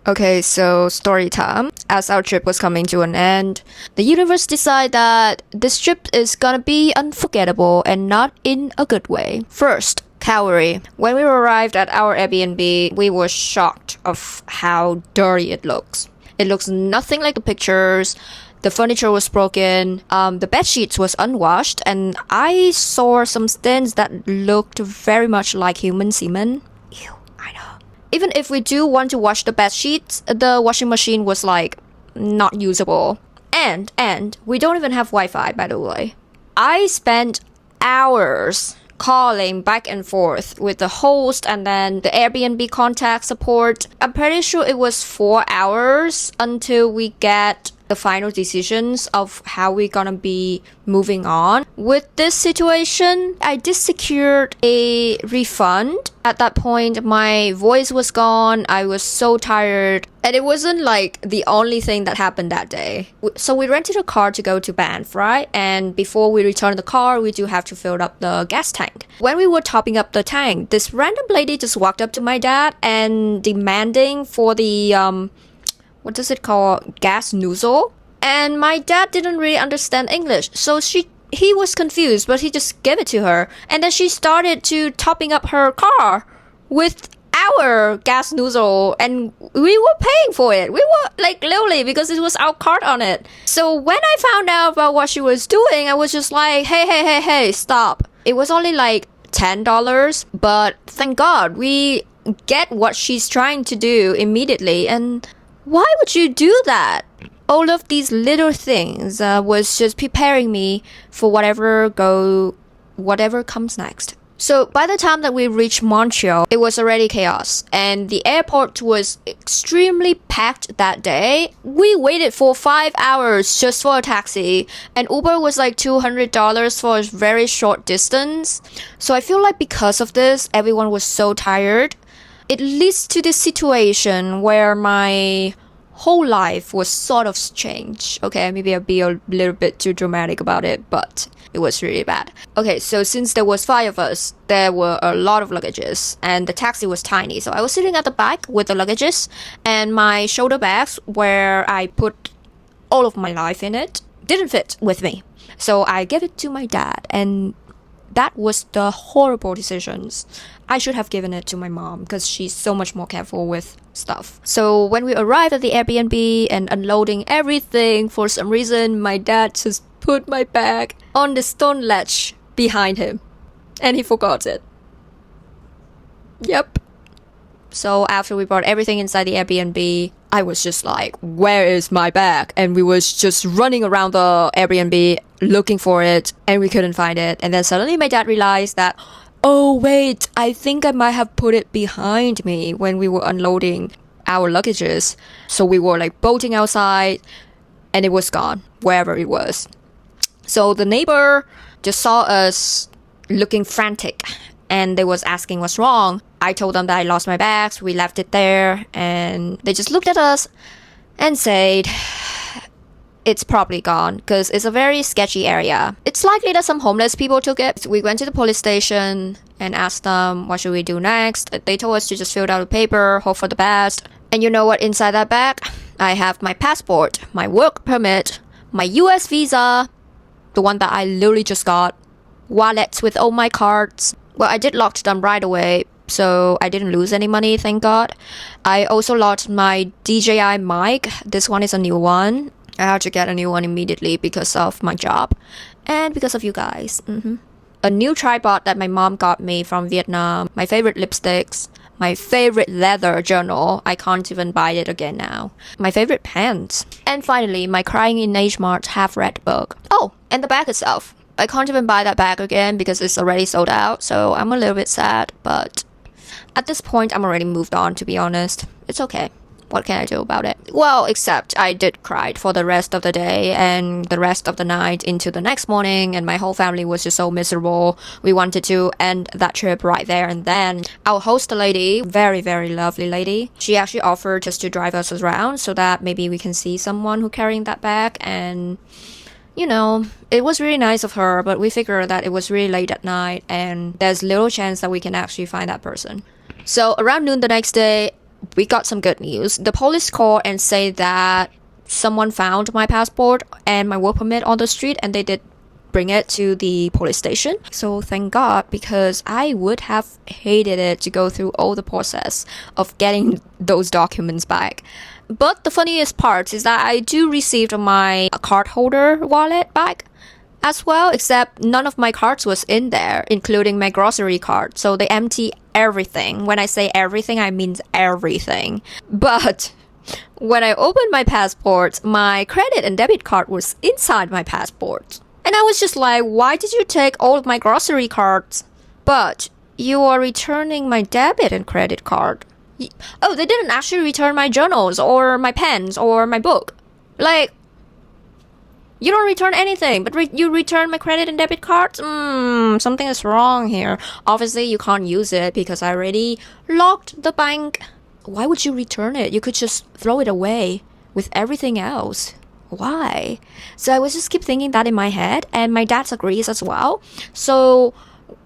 Okay, so story time. As our trip was coming to an end, the universe decided that this trip is gonna be unforgettable and not in a good way. First, Calgary. When we arrived at our Airbnb, we were shocked of how dirty it looks. It looks nothing like the pictures. The furniture was broken, the bed sheets was unwashed, and I saw some stains that looked very much like human semen. Ew, I know. Even if we do want to wash the bed sheets, the washing machine was like not usable. And we don't even have Wi-Fi, by the way. I spent hours calling back and forth with the host and then the Airbnb contact support. I'm pretty sure it was 4 hours until we get the final decisions of how we're gonna be moving on. With this situation, I did secure a refund. At that point, my voice was gone. I was so tired. And it wasn't like the only thing that happened that day. So we rented a car to go to Banff, right? And before we return the car, we do have to fill up the gas tank. When we were topping up the tank, this random lady just walked up to my dad and demanding for the what does it call, gas nozzle. And my dad didn't really understand English, so he was confused, but he just gave it to her. And then she started to topping up her car with our gas nozzle, and we were paying for it. We were like literally, because it was our card on it. So when I found out about what she was doing, I was just like, hey, stop. It was only like $10, but thank God we get what she's trying to do immediately. And why would you do that? All of these little things was just preparing me for whatever comes next. So by the time that we reached Montreal, it was already chaos, and the airport was extremely packed that day. We waited for 5 hours just for a taxi, and Uber was like $200 for a very short distance. So I feel like because of this, everyone was so tired. It leads to this situation where my whole life was sort of changed. Okay, maybe I'll be a little bit too dramatic about it, but it was really bad. Okay, so since there was 5 of us, there were a lot of luggages, and the taxi was tiny. So I was sitting at the back with the luggages, and my shoulder bags, where I put all of my life in it, didn't fit with me. So I gave it to my dad, and that was the horrible decisions. I should have given it to my mom because she's so much more careful with stuff. So when we arrived at the Airbnb and unloading everything, for some reason my dad just put my bag on the stone ledge behind him, and he forgot it. Yep. So after we brought everything inside the Airbnb, I was just like, where is my bag? And we was just running around the Airbnb looking for it, and we couldn't find it. And then suddenly my dad realized that, oh wait, I think I might have put it behind me when we were unloading our luggages. So we were like bolting outside, and it was gone, wherever it was. So the neighbor just saw us looking frantic, and they was asking what's wrong. I told them that I lost my bags, we left it there, and they just looked at us and said, it's probably gone, because it's a very sketchy area. It's likely that some homeless people took it. We went to the police station and asked them, what should we do next? They told us to just fill out a paper, hope for the best. And you know what inside that bag? I have my passport, my work permit, my US visa, the one that I literally just got, wallets with all my cards. Well, I did lock them right away, so I didn't lose any money, thank God. I also lost my DJI mic. This one is a new one. I had to get a new one immediately because of my job and because of you guys. A new tripod that my mom got me from Vietnam, my favorite lipsticks, my favorite leather journal. I can't even buy it again now. My favorite pants. And finally, my Crying in Age Mart half-read book. Oh, and the bag itself. I can't even buy that bag again because it's already sold out, so I'm a little bit sad, but at this point, I'm already moved on, to be honest. It's okay. What can I do about it? Well, except I did cry for the rest of the day and the rest of the night into the next morning, and my whole family was just so miserable. We wanted to end that trip right there and then. Our host lady, very, very lovely lady, she actually offered just to drive us around so that maybe we can see someone who carrying that bag, and you know, it was really nice of her, but we figured that it was really late at night and there's little chance that we can actually find that person. So around noon the next day, we got some good news. The police called and say that someone found my passport and my work permit on the street, and they did bring it to the police station. So thank God, because I would have hated it to go through all the process of getting those documents back. But the funniest part is that I do receive my card holder wallet back as well, except none of my cards was in there, including my grocery card. So they empty everything. When I say everything, I mean everything. But when I opened my passport, my credit and debit card was inside my passport. And I was just like, why did you take all of my grocery cards? But you are returning my debit and credit card. Oh, they didn't actually return my journals or my pens or my book. Like, you don't return anything, but you return my credit and debit cards? Something is wrong here. Obviously, you can't use it because I already locked the bank. Why would you return it? You could just throw it away with everything else. Why? So I was just keep thinking that in my head, and my dad agrees as well. So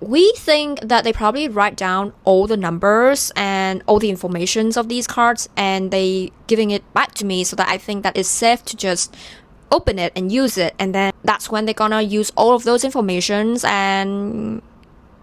we think that they probably write down all the numbers and all the informations of these cards, and they giving it back to me so that I think that it's safe to just open it and use it, and then that's when they're gonna use all of those informations and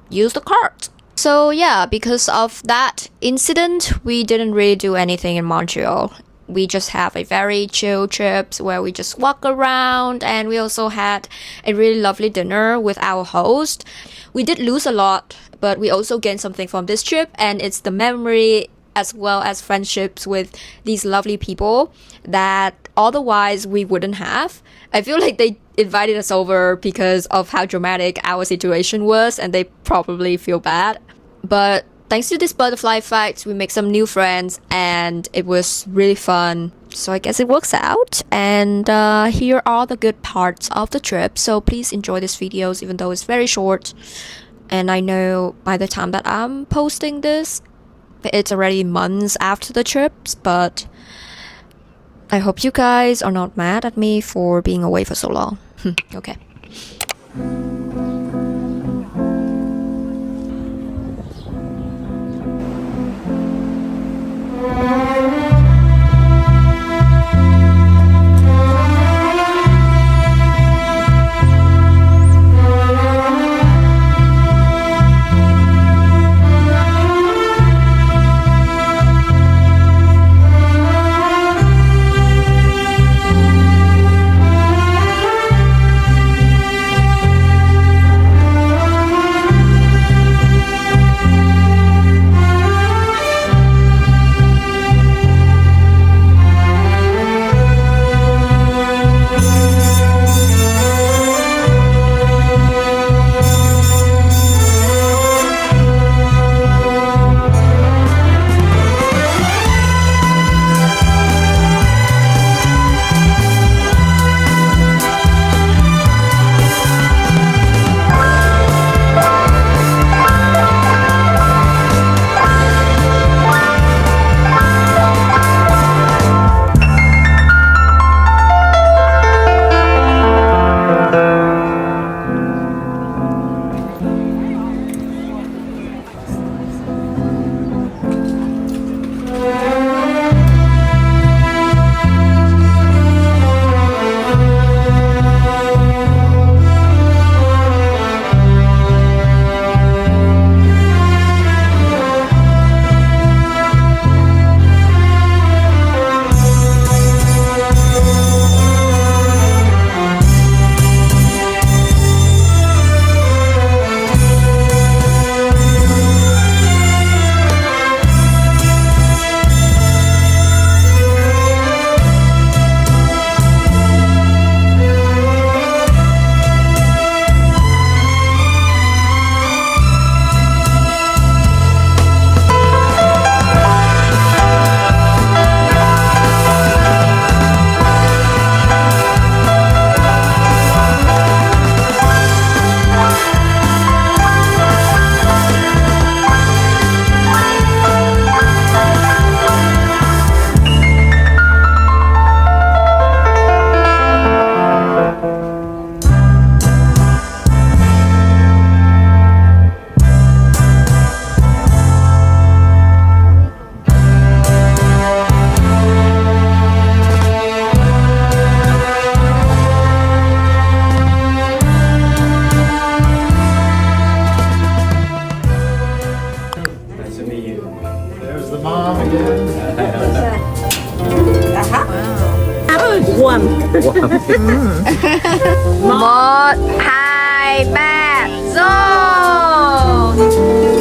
use the card. So yeah, because of that incident, we didn't really do anything in Montreal. We just have a very chill trip where we just walk around, and we also had a really lovely dinner with our host. We did lose a lot, but we also gained something from this trip, and it's the memory as well as friendships with these lovely people that otherwise we wouldn't have. I feel like they invited us over because of how dramatic our situation was, and they probably feel bad. But thanks to this butterfly effect, we make some new friends, and it was really fun. So I guess it works out. And here are the good parts of the trip. So please enjoy these videos, even though it's very short. And I know by the time that I'm posting this, it's already months after the trips, but I hope you guys are not mad at me for being away for so long. Okay. warm. Một, hai, ba, rồi.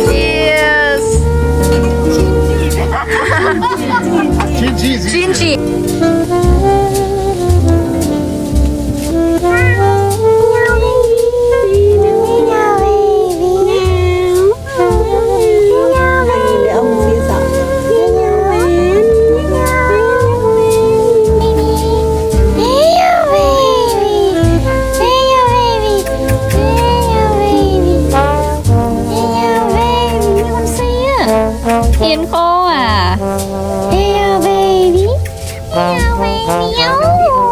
Cheers. Gingy. Để ông chia sẻ. Hiền khô à. Hey, baby. Hey, baby.